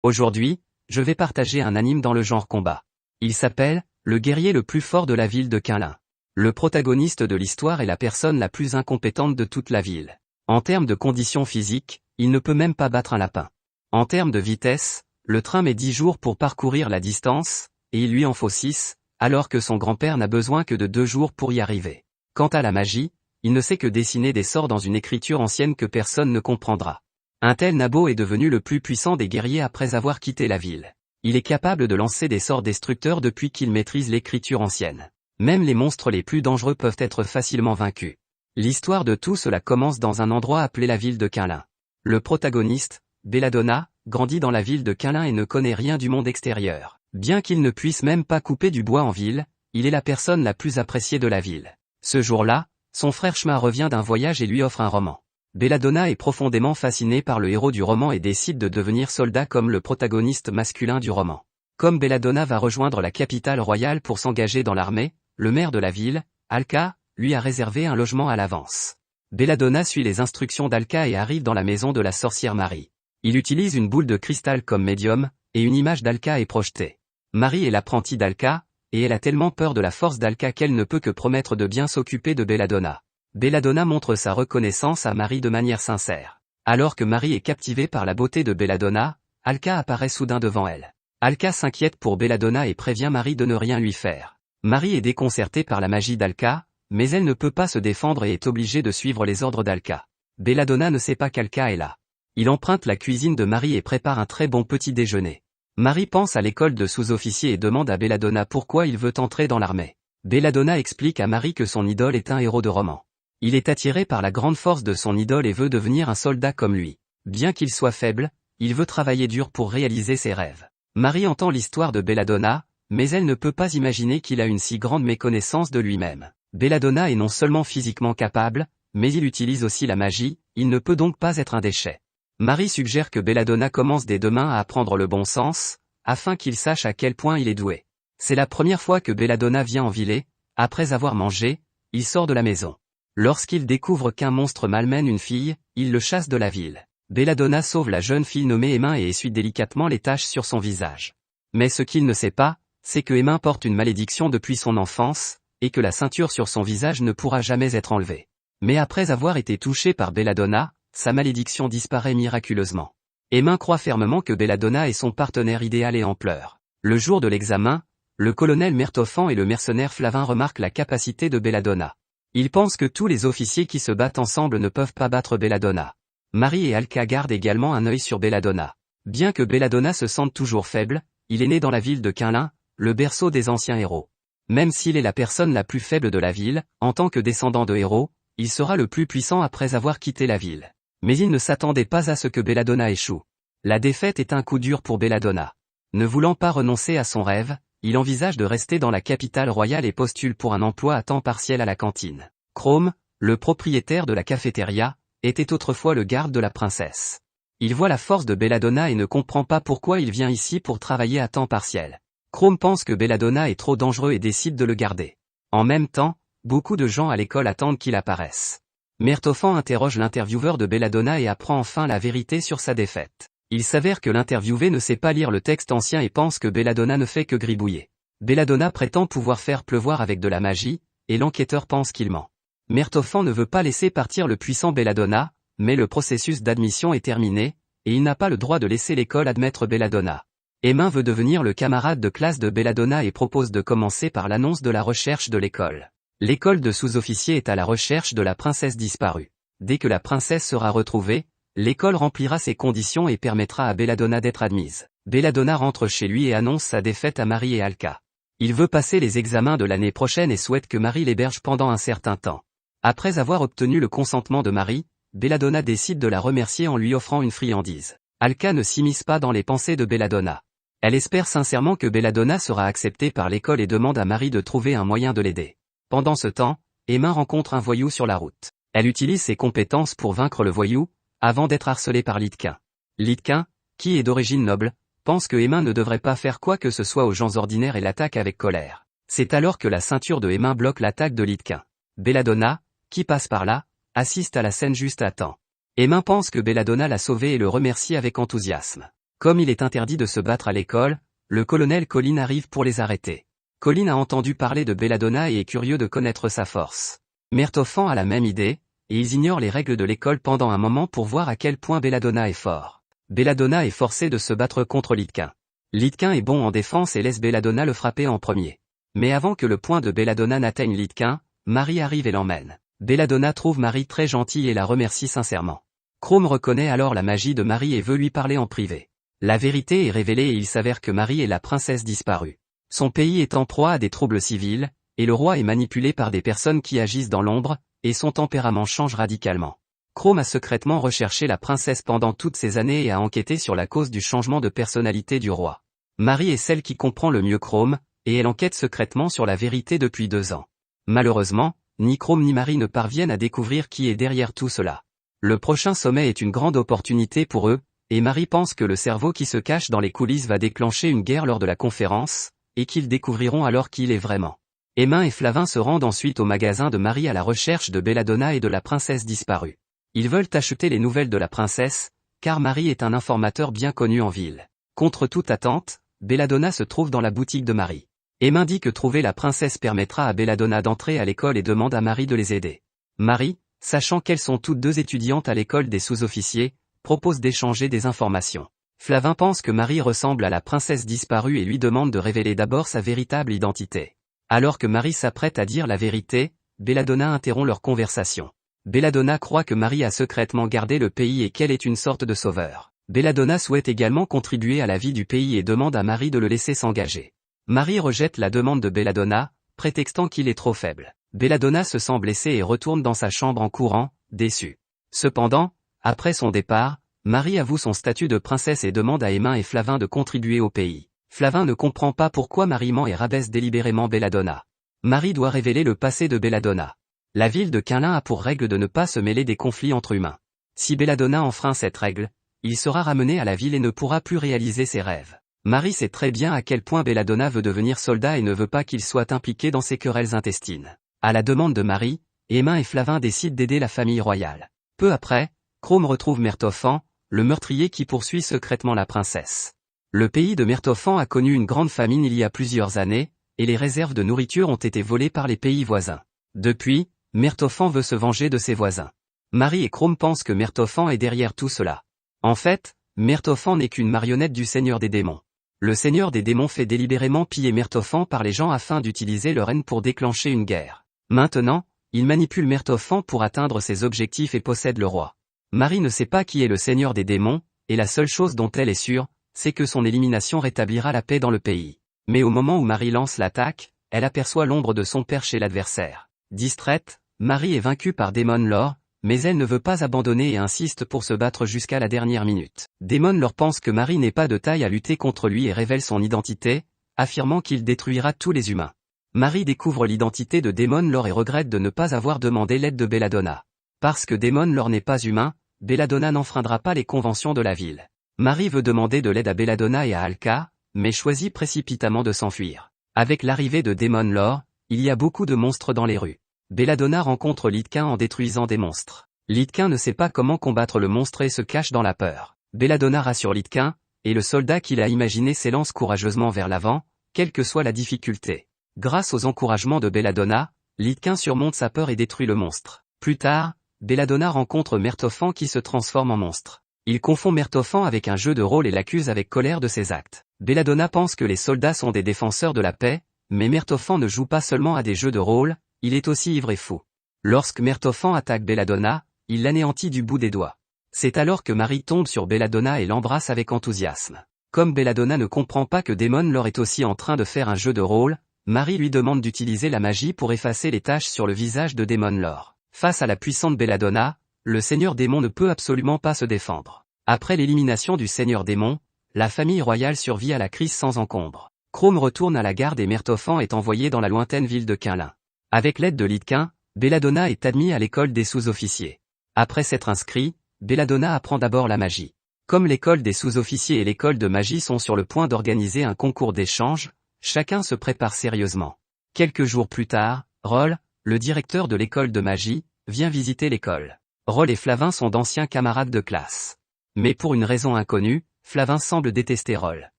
Aujourd'hui, je vais partager un anime dans le genre combat. Il s'appelle « Le guerrier le plus fort de la ville de Kunlun ». Le protagoniste de l'histoire est la personne la plus incompétente de toute la ville. En termes de conditions physiques, il ne peut même pas battre un lapin. En termes de vitesse, le train met 10 jours pour parcourir la distance, et il lui en faut 6, alors que son grand-père n'a besoin que de 2 jours pour y arriver. Quant à la magie, il ne sait que dessiner des sorts dans une écriture ancienne que personne ne comprendra. Un tel Nabo est devenu le plus puissant des guerriers après avoir quitté la ville. Il est capable de lancer des sorts destructeurs depuis qu'il maîtrise l'écriture ancienne. Même les monstres les plus dangereux peuvent être facilement vaincus. L'histoire de tout cela commence dans un endroit appelé la ville de Kunlun. Le protagoniste, Belladonna, grandit dans la ville de Kunlun et ne connaît rien du monde extérieur. Bien qu'il ne puisse même pas couper du bois en ville, il est la personne la plus appréciée de la ville. Ce jour-là, son frère Shma revient d'un voyage et lui offre un roman. Belladonna est profondément fasciné par le héros du roman et décide de devenir soldat comme le protagoniste masculin du roman. Comme Belladonna va rejoindre la capitale royale pour s'engager dans l'armée, le maire de la ville, Alka, lui a réservé un logement à l'avance. Belladonna suit les instructions d'Alka et arrive dans la maison de la sorcière Marie. Il utilise une boule de cristal comme médium, et une image d'Alka est projetée. Marie est l'apprentie d'Alka, et elle a tellement peur de la force d'Alka qu'elle ne peut que promettre de bien s'occuper de Belladonna. Belladonna montre sa reconnaissance à Marie de manière sincère. Alors que Marie est captivée par la beauté de Belladonna, Alka apparaît soudain devant elle. Alka s'inquiète pour Belladonna et prévient Marie de ne rien lui faire. Marie est déconcertée par la magie d'Alka, mais elle ne peut pas se défendre et est obligée de suivre les ordres d'Alka. Belladonna ne sait pas qu'Alka est là. Il emprunte la cuisine de Marie et prépare un très bon petit déjeuner. Marie pense à l'école de sous-officiers et demande à Belladonna pourquoi il veut entrer dans l'armée. Belladonna explique à Marie que son idole est un héros de roman. Il est attiré par la grande force de son idole et veut devenir un soldat comme lui. Bien qu'il soit faible, il veut travailler dur pour réaliser ses rêves. Marie entend l'histoire de Belladonna, mais elle ne peut pas imaginer qu'il a une si grande méconnaissance de lui-même. Belladonna est non seulement physiquement capable, mais il utilise aussi la magie, il ne peut donc pas être un déchet. Marie suggère que Belladonna commence dès demain à apprendre le bon sens, afin qu'il sache à quel point il est doué. C'est la première fois que Belladonna vient en ville et, après avoir mangé, il sort de la maison. Lorsqu'il découvre qu'un monstre malmène une fille, il le chasse de la ville. Belladonna sauve la jeune fille nommée Emma et essuie délicatement les taches sur son visage. Mais ce qu'il ne sait pas, c'est que Emma porte une malédiction depuis son enfance, et que la ceinture sur son visage ne pourra jamais être enlevée. Mais après avoir été touchée par Belladonna, sa malédiction disparaît miraculeusement. Emma croit fermement que Belladonna est son partenaire idéal et en pleure. Le jour de l'examen, le colonel Mertofan et le mercenaire Flavin remarquent la capacité de Belladonna. Ils pensent que tous les officiers qui se battent ensemble ne peuvent pas battre Belladonna. Marie et Alka gardent également un œil sur Belladonna. Bien que Belladonna se sente toujours faible, il est né dans la ville de Kunlun, le berceau des anciens héros. Même s'il est la personne la plus faible de la ville, en tant que descendant de héros, il sera le plus puissant après avoir quitté la ville. Mais il ne s'attendait pas à ce que Belladonna échoue. La défaite est un coup dur pour Belladonna. Ne voulant pas renoncer à son rêve, il envisage de rester dans la capitale royale et postule pour un emploi à temps partiel à la cantine. Chrome, le propriétaire de la cafétéria, était autrefois le garde de la princesse. Il voit la force de Belladonna et ne comprend pas pourquoi il vient ici pour travailler à temps partiel. Chrome pense que Belladonna est trop dangereux et décide de le garder. En même temps, beaucoup de gens à l'école attendent qu'il apparaisse. Mertofan interroge l'intervieweur de Belladonna et apprend enfin la vérité sur sa défaite. Il s'avère que l'interviewé ne sait pas lire le texte ancien et pense que Belladonna ne fait que gribouiller. Belladonna prétend pouvoir faire pleuvoir avec de la magie, et l'enquêteur pense qu'il ment. Mertofan ne veut pas laisser partir le puissant Belladonna, mais le processus d'admission est terminé, et il n'a pas le droit de laisser l'école admettre Belladonna. Emma veut devenir le camarade de classe de Belladonna et propose de commencer par l'annonce de la recherche de l'école. L'école de sous-officiers est à la recherche de la princesse disparue. Dès que la princesse sera retrouvée, l'école remplira ses conditions et permettra à Belladonna d'être admise. Belladonna rentre chez lui et annonce sa défaite à Marie et Alka. Il veut passer les examens de l'année prochaine et souhaite que Marie l'héberge pendant un certain temps. Après avoir obtenu le consentement de Marie, Belladonna décide de la remercier en lui offrant une friandise. Alka ne s'immisce pas dans les pensées de Belladonna. Elle espère sincèrement que Belladonna sera acceptée par l'école et demande à Marie de trouver un moyen de l'aider. Pendant ce temps, Emma rencontre un voyou sur la route. Elle utilise ses compétences pour vaincre le voyou, avant d'être harcelée par Litquin. Litquin, qui est d'origine noble, pense que Emma ne devrait pas faire quoi que ce soit aux gens ordinaires et l'attaque avec colère. C'est alors que la ceinture de Emma bloque l'attaque de Litquin. Belladonna, qui passe par là, assiste à la scène juste à temps. Emma pense que Belladonna l'a sauvé et le remercie avec enthousiasme. Comme il est interdit de se battre à l'école, le colonel Colin arrive pour les arrêter. Colin a entendu parler de Belladonna et est curieux de connaître sa force. Myrtophant a la même idée, et ils ignorent les règles de l'école pendant un moment pour voir à quel point Belladonna est fort. Belladonna est forcé de se battre contre Liedquin. Liedquin est bon en défense et laisse Belladonna le frapper en premier. Mais avant que le poing de Belladonna n'atteigne Liedquin, Marie arrive et l'emmène. Belladonna trouve Marie très gentille et la remercie sincèrement. Chrome reconnaît alors la magie de Marie et veut lui parler en privé. La vérité est révélée et il s'avère que Marie est la princesse disparue. Son pays est en proie à des troubles civils, et le roi est manipulé par des personnes qui agissent dans l'ombre, et son tempérament change radicalement. Chrome a secrètement recherché la princesse pendant toutes ces années et a enquêté sur la cause du changement de personnalité du roi. Marie est celle qui comprend le mieux Chrome, et elle enquête secrètement sur la vérité depuis 2 ans. Malheureusement, ni Chrome ni Marie ne parviennent à découvrir qui est derrière tout cela. Le prochain sommet est une grande opportunité pour eux, et Marie pense que le cerveau qui se cache dans les coulisses va déclencher une guerre lors de la conférence, et qu'ils découvriront alors qui il est vraiment. Hémin et Flavin se rendent ensuite au magasin de Marie à la recherche de Belladonna et de la princesse disparue. Ils veulent acheter les nouvelles de la princesse, car Marie est un informateur bien connu en ville. Contre toute attente, Belladonna se trouve dans la boutique de Marie. Hémin dit que trouver la princesse permettra à Belladonna d'entrer à l'école et demande à Marie de les aider. Marie, sachant qu'elles sont toutes deux étudiantes à l'école des sous-officiers, propose d'échanger des informations. Flavin pense que Marie ressemble à la princesse disparue et lui demande de révéler d'abord sa véritable identité. Alors que Marie s'apprête à dire la vérité, Belladonna interrompt leur conversation. Belladonna croit que Marie a secrètement gardé le pays et qu'elle est une sorte de sauveur. Belladonna souhaite également contribuer à la vie du pays et demande à Marie de le laisser s'engager. Marie rejette la demande de Belladonna, prétextant qu'il est trop faible. Belladonna se sent blessée et retourne dans sa chambre en courant, déçue. Cependant, après son départ, Marie avoue son statut de princesse et demande à Hémin et Flavin de contribuer au pays. Flavin ne comprend pas pourquoi Marie ment et rabaisse délibérément Belladonna. Marie doit révéler le passé de Belladonna. La ville de Quinlin a pour règle de ne pas se mêler des conflits entre humains. Si Belladonna enfreint cette règle, il sera ramené à la ville et ne pourra plus réaliser ses rêves. Marie sait très bien à quel point Belladonna veut devenir soldat et ne veut pas qu'il soit impliqué dans ses querelles intestines. À la demande de Marie, Hémin et Flavin décident d'aider la famille royale. Peu après, Chrome retrouve Myrtophant, le meurtrier qui poursuit secrètement la princesse. Le pays de Myrtophant a connu une grande famine il y a plusieurs années, et les réserves de nourriture ont été volées par les pays voisins. Depuis, Myrtophant veut se venger de ses voisins. Marie et Chrome pensent que Myrtophant est derrière tout cela. En fait, Myrtophant n'est qu'une marionnette du Seigneur des démons. Le Seigneur des démons fait délibérément piller Myrtophant par les gens afin d'utiliser leur haine pour déclencher une guerre. Maintenant, il manipule Myrtophant pour atteindre ses objectifs et possède le roi. Marie ne sait pas qui est le Seigneur des démons, et la seule chose dont elle est sûre, c'est que son élimination rétablira la paix dans le pays. Mais au moment où Marie lance l'attaque, elle aperçoit l'ombre de son père chez l'adversaire. Distraite, Marie est vaincue par Daemon Lore, mais elle ne veut pas abandonner et insiste pour se battre jusqu'à la dernière minute. Daemon Lore pense que Marie n'est pas de taille à lutter contre lui et révèle son identité, affirmant qu'il détruira tous les humains. Marie découvre l'identité de Daemon Lore et regrette de ne pas avoir demandé l'aide de Belladonna. Parce que Daemon Lore n'est pas humain, Belladonna n'enfreindra pas les conventions de la ville. Marie veut demander de l'aide à Belladonna et à Alka, mais choisit précipitamment de s'enfuir. Avec l'arrivée de Daemon Lore, il y a beaucoup de monstres dans les rues. Belladonna rencontre Liedquin en détruisant des monstres. Liedquin ne sait pas comment combattre le monstre et se cache dans la peur. Belladonna rassure Liedquin, et le soldat qu'il a imaginé s'élance courageusement vers l'avant, quelle que soit la difficulté. Grâce aux encouragements de Belladonna, Liedquin surmonte sa peur et détruit le monstre. Plus tard, Belladonna rencontre Myrtophant qui se transforme en monstre. Il confond Myrtophant avec un jeu de rôle et l'accuse avec colère de ses actes. Belladonna pense que les soldats sont des défenseurs de la paix, mais Myrtophant ne joue pas seulement à des jeux de rôle, il est aussi ivre et fou. Lorsque Myrtophant attaque Belladonna, il l'anéantit du bout des doigts. C'est alors que Marie tombe sur Belladonna et l'embrasse avec enthousiasme. Comme Belladonna ne comprend pas que Daemon Lore est aussi en train de faire un jeu de rôle, Marie lui demande d'utiliser la magie pour effacer les taches sur le visage de Daemon Lore. Face à la puissante Belladonna, le Seigneur Démon ne peut absolument pas se défendre. Après l'élimination du Seigneur Démon, la famille royale survit à la crise sans encombre. Chrome retourne à la garde et Myrtophant est envoyé dans la lointaine ville de Quinlin. Avec l'aide de Liedquin, Belladonna est admis à l'école des sous-officiers. Après s'être inscrit, Belladonna apprend d'abord la magie. Comme l'école des sous-officiers et l'école de magie sont sur le point d'organiser un concours d'échange, chacun se prépare sérieusement. Quelques jours plus tard, Roll, le directeur de l'école de magie, vient visiter l'école. Roll et Flavin sont d'anciens camarades de classe. Mais pour une raison inconnue, Flavin semble détester Roll.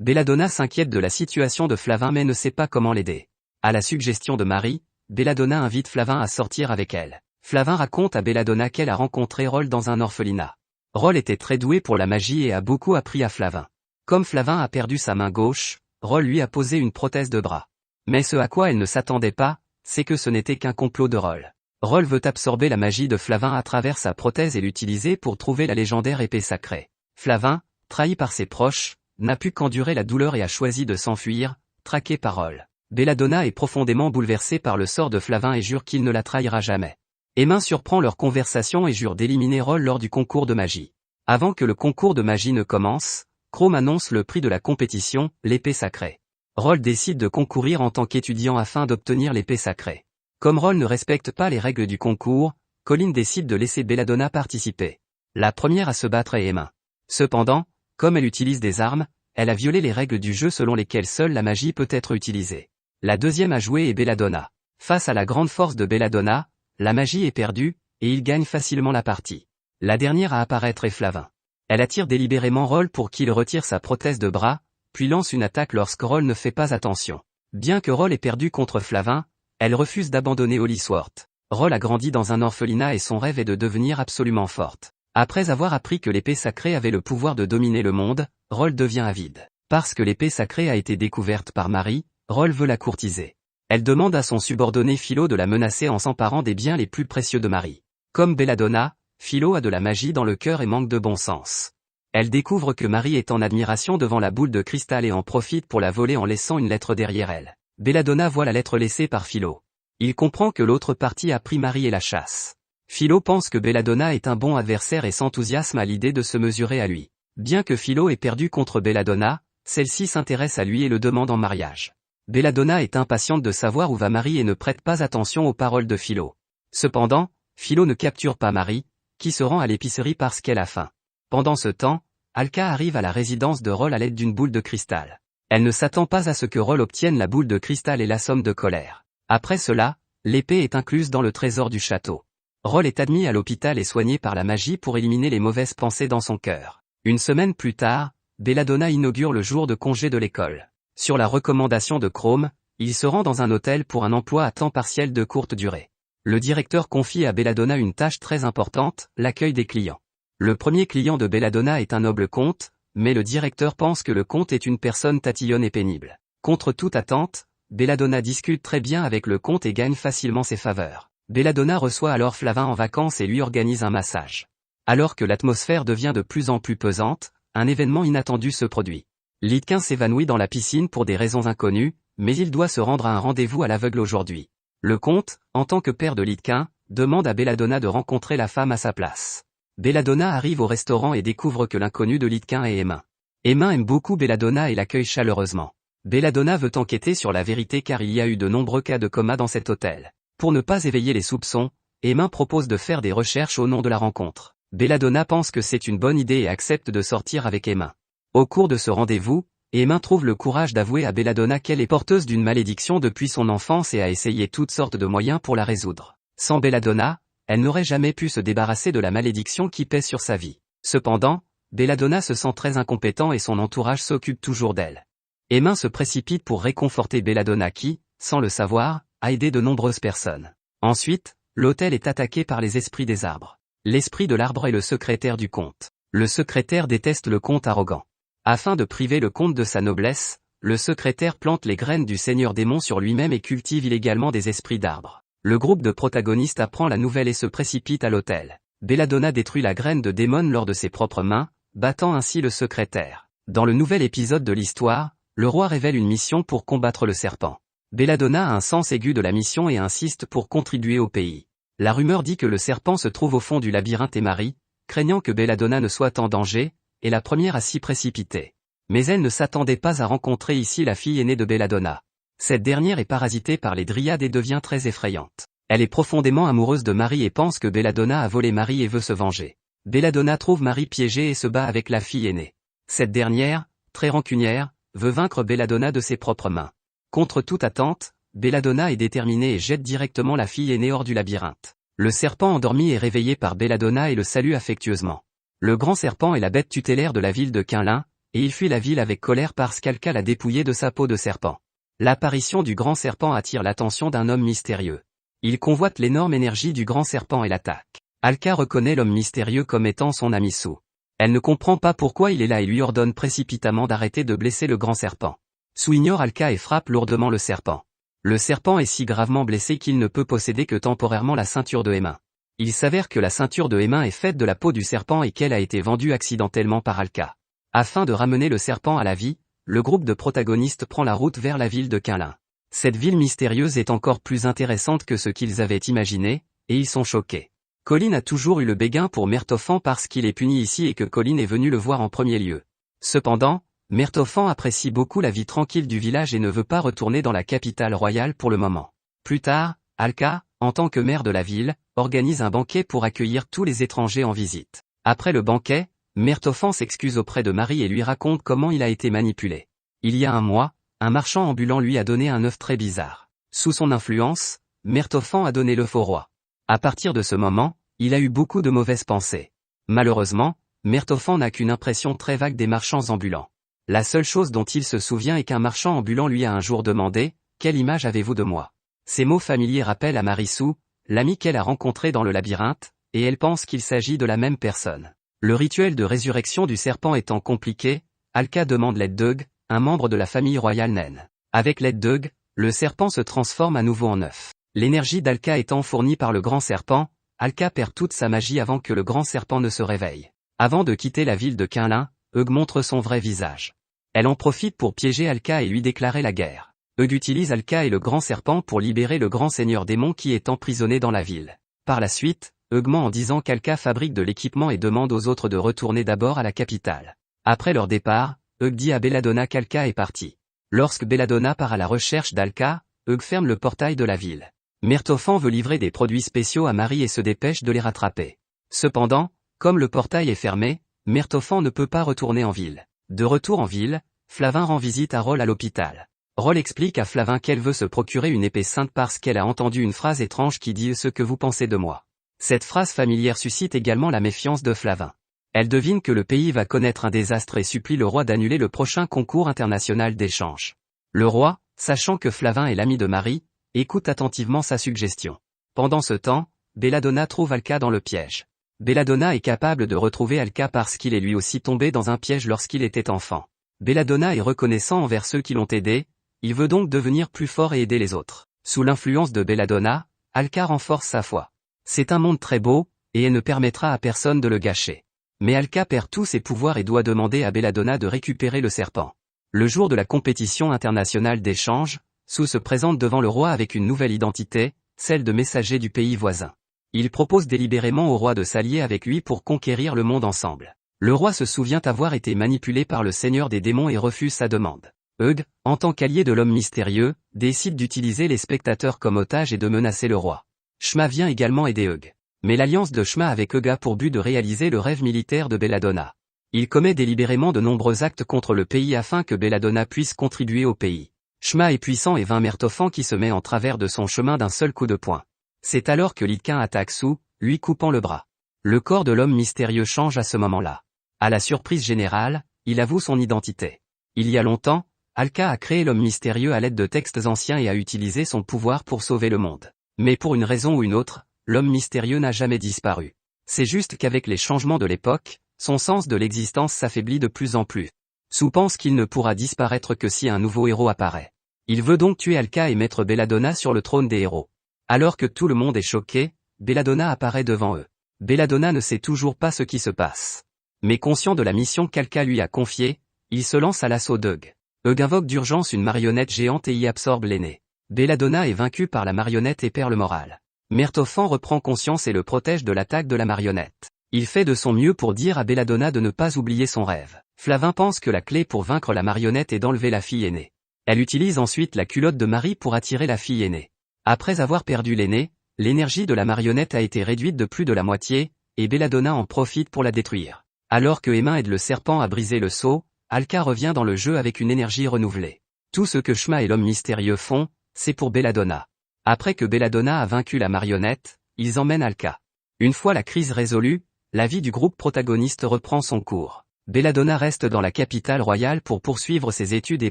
Belladonna s'inquiète de la situation de Flavin mais ne sait pas comment l'aider. À la suggestion de Marie, Belladonna invite Flavin à sortir avec elle. Flavin raconte à Belladonna qu'elle a rencontré Roll dans un orphelinat. Roll était très doué pour la magie et a beaucoup appris à Flavin. Comme Flavin a perdu sa main gauche, Roll lui a posé une prothèse de bras. Mais ce à quoi elle ne s'attendait pas, c'est que ce n'était qu'un complot de Roll. Roll veut absorber la magie de Flavin à travers sa prothèse et l'utiliser pour trouver la légendaire épée sacrée. Flavin, trahi par ses proches, n'a pu qu'endurer la douleur et a choisi de s'enfuir, traqué par Roll. Belladonna est profondément bouleversée par le sort de Flavin et jure qu'il ne la trahira jamais. Emma surprend leur conversation et jure d'éliminer Roll lors du concours de magie. Avant que le concours de magie ne commence, Chrome annonce le prix de la compétition, l'épée sacrée. Roll décide de concourir en tant qu'étudiant afin d'obtenir l'épée sacrée. Comme Roll ne respecte pas les règles du concours, Colin décide de laisser Belladonna participer. La première à se battre est Emma. Cependant, comme elle utilise des armes, elle a violé les règles du jeu selon lesquelles seule la magie peut être utilisée. La deuxième à jouer est Belladonna. Face à la grande force de Belladonna, la magie est perdue, et il gagne facilement la partie. La dernière à apparaître est Flavin. Elle attire délibérément Roll pour qu'il retire sa prothèse de bras, puis lance une attaque lorsque Roll ne fait pas attention. Bien que Roll ait perdu contre Flavin, elle refuse d'abandonner Holysworth. Roll a grandi dans un orphelinat et son rêve est de devenir absolument forte. Après avoir appris que l'épée sacrée avait le pouvoir de dominer le monde, Roll devient avide. Parce que l'épée sacrée a été découverte par Marie, Roll veut la courtiser. Elle demande à son subordonné Philo de la menacer en s'emparant des biens les plus précieux de Marie. Comme Belladonna, Philo a de la magie dans le cœur et manque de bon sens. Elle découvre que Marie est en admiration devant la boule de cristal et en profite pour la voler en laissant une lettre derrière elle. Belladonna voit la lettre laissée par Philo. Il comprend que l'autre partie a pris Marie et la chasse. Philo pense que Belladonna est un bon adversaire et s'enthousiasme à l'idée de se mesurer à lui. Bien que Philo ait perdu contre Belladonna, celle-ci s'intéresse à lui et le demande en mariage. Belladonna est impatiente de savoir où va Marie et ne prête pas attention aux paroles de Philo. Cependant, Philo ne capture pas Marie, qui se rend à l'épicerie parce qu'elle a faim. Pendant ce temps, Alka arrive à la résidence de Roll à l'aide d'une boule de cristal. Elle ne s'attend pas à ce que Roll obtienne la boule de cristal et l'assomme de colère. Après cela, l'épée est incluse dans le trésor du château. Roll est admis à l'hôpital et soigné par la magie pour éliminer les mauvaises pensées dans son cœur. Une semaine plus tard, Belladonna inaugure le jour de congé de l'école. Sur la recommandation de Chrome, il se rend dans un hôtel pour un emploi à temps partiel de courte durée. Le directeur confie à Belladonna une tâche très importante, l'accueil des clients. Le premier client de Belladonna est un noble comte, mais le directeur pense que le comte est une personne tatillonne et pénible. Contre toute attente, Belladonna discute très bien avec le comte et gagne facilement ses faveurs. Belladonna reçoit alors Flavin en vacances et lui organise un massage. Alors que l'atmosphère devient de plus en plus pesante, un événement inattendu se produit. Litquin s'évanouit dans la piscine pour des raisons inconnues, mais il doit se rendre à un rendez-vous à l'aveugle aujourd'hui. Le comte, en tant que père de Litquin, demande à Belladonna de rencontrer la femme à sa place. Belladonna arrive au restaurant et découvre que l'inconnu de Litquin est Emma. Emma aime beaucoup Belladonna et l'accueille chaleureusement. Belladonna veut enquêter sur la vérité car il y a eu de nombreux cas de coma dans cet hôtel. Pour ne pas éveiller les soupçons, Emma propose de faire des recherches au nom de la rencontre. Belladonna pense que c'est une bonne idée et accepte de sortir avec Emma. Au cours de ce rendez-vous, Emma trouve le courage d'avouer à Belladonna qu'elle est porteuse d'une malédiction depuis son enfance et a essayé toutes sortes de moyens pour la résoudre. Sans Belladonna, elle n'aurait jamais pu se débarrasser de la malédiction qui pèse sur sa vie. Cependant, Belladonna se sent très incompétent et son entourage s'occupe toujours d'elle. Emma se précipite pour réconforter Belladonna qui, sans le savoir, a aidé de nombreuses personnes. Ensuite, l'hôtel est attaqué par les esprits des arbres. L'esprit de l'arbre est le secrétaire du comte. Le secrétaire déteste le comte arrogant. Afin de priver le comte de sa noblesse, le secrétaire plante les graines du seigneur démon sur lui-même et cultive illégalement des esprits d'arbres. Le groupe de protagonistes apprend la nouvelle et se précipite à l'hôtel. Belladonna détruit la graine de démon lors de ses propres mains, battant ainsi le secrétaire. Dans le nouvel épisode de l'histoire, le roi révèle une mission pour combattre le serpent. Belladonna a un sens aigu de la mission et insiste pour contribuer au pays. La rumeur dit que le serpent se trouve au fond du labyrinthe et Marie, craignant que Belladonna ne soit en danger, est la première à s'y précipiter. Mais elle ne s'attendait pas à rencontrer ici la fille aînée de Belladonna. Cette dernière est parasitée par les dryades et devient très effrayante. Elle est profondément amoureuse de Marie et pense que Belladonna a volé Marie et veut se venger. Belladonna trouve Marie piégée et se bat avec la fille aînée. Cette dernière, très rancunière, veut vaincre Belladonna de ses propres mains. Contre toute attente, Belladonna est déterminée et jette directement la fille aînée hors du labyrinthe. Le serpent endormi est réveillé par Belladonna et le salue affectueusement. Le grand serpent est la bête tutélaire de la ville de Quinlin, et il fuit la ville avec colère parce qu'Alka l'a dépouillé de sa peau de serpent. L'apparition du grand serpent attire l'attention d'un homme mystérieux. Il convoite l'énorme énergie du grand serpent et l'attaque. Alka reconnaît l'homme mystérieux comme étant son ami Sue. Elle ne comprend pas pourquoi il est là et lui ordonne précipitamment d'arrêter de blesser le grand serpent. Sue ignore Alka et frappe lourdement le serpent. Le serpent est si gravement blessé qu'il ne peut posséder que temporairement la ceinture de Emma. Il s'avère que la ceinture de Emma est faite de la peau du serpent et qu'elle a été vendue accidentellement par Alka. Afin de ramener le serpent à la vie, le groupe de protagonistes prend la route vers la ville de Quinlin. Cette ville mystérieuse est encore plus intéressante que ce qu'ils avaient imaginé, et ils sont choqués. Colin a toujours eu le béguin pour Mertofan parce qu'il est puni ici et que Colin est venu le voir en premier lieu. Cependant, Mertofan apprécie beaucoup la vie tranquille du village et ne veut pas retourner dans la capitale royale pour le moment. Plus tard, Alka, en tant que maire de la ville, organise un banquet pour accueillir tous les étrangers en visite. Après le banquet, Mertofan s'excuse auprès de Marie et lui raconte comment il a été manipulé. Il y a un mois, un marchand ambulant lui a donné un œuf très bizarre. Sous son influence, Mertofan a donné l'œuf au roi. À partir de ce moment, il a eu beaucoup de mauvaises pensées. Malheureusement, Mertofan n'a qu'une impression très vague des marchands ambulants. La seule chose dont il se souvient est qu'un marchand ambulant lui a un jour demandé « Quelle image avez-vous de moi ?» Ces mots familiers rappellent à Marie Sue, l'amie qu'elle a rencontrée dans le labyrinthe, et elle pense qu'il s'agit de la même personne. Le rituel de résurrection du serpent étant compliqué, Alka demande l'aide d'Hug, un membre de la famille royale naine. Avec l'aide d'Hug, le serpent se transforme à nouveau en œuf. L'énergie d'Alka étant fournie par le grand serpent, Alka perd toute sa magie avant que le grand serpent ne se réveille. Avant de quitter la ville de Quinlin, Hug montre son vrai visage. Elle en profite pour piéger Alka et lui déclarer la guerre. Hug utilise Alka et le grand serpent pour libérer le grand seigneur démon qui est emprisonné dans la ville. Par la suite, Hug ment en disant qu'Alka fabrique de l'équipement et demande aux autres de retourner d'abord à la capitale. Après leur départ, Hug dit à Belladonna qu'Alka est partie. Lorsque Belladonna part à la recherche d'Alka, Hug ferme le portail de la ville. Mertofan veut livrer des produits spéciaux à Marie et se dépêche de les rattraper. Cependant, comme le portail est fermé, Mertofan ne peut pas retourner en ville. De retour en ville, Flavin rend visite à Roll à l'hôpital. Roll explique à Flavin qu'elle veut se procurer une épée sainte parce qu'elle a entendu une phrase étrange qui dit « Ce que vous pensez de moi ». Cette phrase familière suscite également la méfiance de Flavin. Elle devine que le pays va connaître un désastre et supplie le roi d'annuler le prochain concours international d'échange. Le roi, sachant que Flavin est l'ami de Marie, écoute attentivement sa suggestion. Pendant ce temps, Belladonna trouve Alka dans le piège. Belladonna est capable de retrouver Alka parce qu'il est lui aussi tombé dans un piège lorsqu'il était enfant. Belladonna est reconnaissant envers ceux qui l'ont aidé, il veut donc devenir plus fort et aider les autres. Sous l'influence de Belladonna, Alka renforce sa foi. C'est un monde très beau, et elle ne permettra à personne de le gâcher. Mais Alka perd tous ses pouvoirs et doit demander à Belladonna de récupérer le serpent. Le jour de la compétition internationale d'échange, Sue se présente devant le roi avec une nouvelle identité, celle de messager du pays voisin. Il propose délibérément au roi de s'allier avec lui pour conquérir le monde ensemble. Le roi se souvient avoir été manipulé par le seigneur des démons et refuse sa demande. Hug, en tant qu'allié de l'homme mystérieux, décide d'utiliser les spectateurs comme otages et de menacer le roi. Shma vient également aider Hug. Mais l'alliance de Shma avec Hug a pour but de réaliser le rêve militaire de Belladonna. Il commet délibérément de nombreux actes contre le pays afin que Belladonna puisse contribuer au pays. Shma est puissant et vainc Mertofan qui se met en travers de son chemin d'un seul coup de poing. C'est alors que Litquin attaque Sue, lui coupant le bras. Le corps de l'homme mystérieux change à ce moment-là. À la surprise générale, il avoue son identité. Il y a longtemps, Alka a créé l'homme mystérieux à l'aide de textes anciens et a utilisé son pouvoir pour sauver le monde. Mais pour une raison ou une autre, l'homme mystérieux n'a jamais disparu. C'est juste qu'avec les changements de l'époque, son sens de l'existence s'affaiblit de plus en plus. Sue pense qu'il ne pourra disparaître que si un nouveau héros apparaît. Il veut donc tuer Alka et mettre Belladonna sur le trône des héros. Alors que tout le monde est choqué, Belladonna apparaît devant eux. Belladonna ne sait toujours pas ce qui se passe. Mais conscient de la mission qu'Alka lui a confiée, il se lance à l'assaut d'Hug. Hug invoque d'urgence une marionnette géante et y absorbe l'aîné. Belladonna est vaincue par la marionnette et perd le moral. Mertofan reprend conscience et le protège de l'attaque de la marionnette. Il fait de son mieux pour dire à Belladonna de ne pas oublier son rêve. Flavin pense que la clé pour vaincre la marionnette est d'enlever la fille aînée. Elle utilise ensuite la culotte de Marie pour attirer la fille aînée. Après avoir perdu l'aîné, l'énergie de la marionnette a été réduite de plus de la moitié, et Belladonna en profite pour la détruire. Alors que Emma aide le serpent à briser le sceau, Alka revient dans le jeu avec une énergie renouvelée. Tout ce que Shma et l'homme mystérieux font, c'est pour Belladonna. Après que Belladonna a vaincu la marionnette, ils emmènent Alka. Une fois la crise résolue, la vie du groupe protagoniste reprend son cours. Belladonna reste dans la capitale royale pour poursuivre ses études et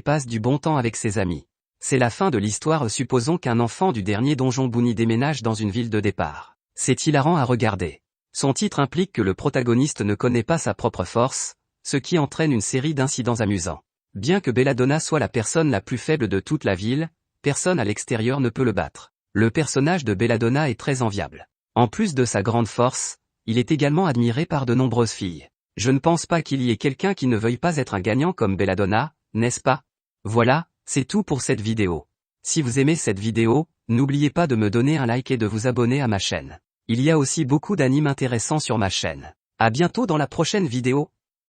passe du bon temps avec ses amis. C'est la fin de l'histoire. Supposons qu'un enfant du dernier donjon Bouni déménage dans une ville de départ. C'est hilarant à regarder. Son titre implique que le protagoniste ne connaît pas sa propre force, ce qui entraîne une série d'incidents amusants. Bien que Belladonna soit la personne la plus faible de toute la ville, personne à l'extérieur ne peut le battre. Le personnage de Belladonna est très enviable. En plus de sa grande force, il est également admiré par de nombreuses filles. Je ne pense pas qu'il y ait quelqu'un qui ne veuille pas être un gagnant comme Belladonna, n'est-ce pas? Voilà, c'est tout pour cette vidéo. Si vous aimez cette vidéo, n'oubliez pas de me donner un like et de vous abonner à ma chaîne. Il y a aussi beaucoup d'animes intéressants sur ma chaîne. À bientôt dans la prochaine vidéo.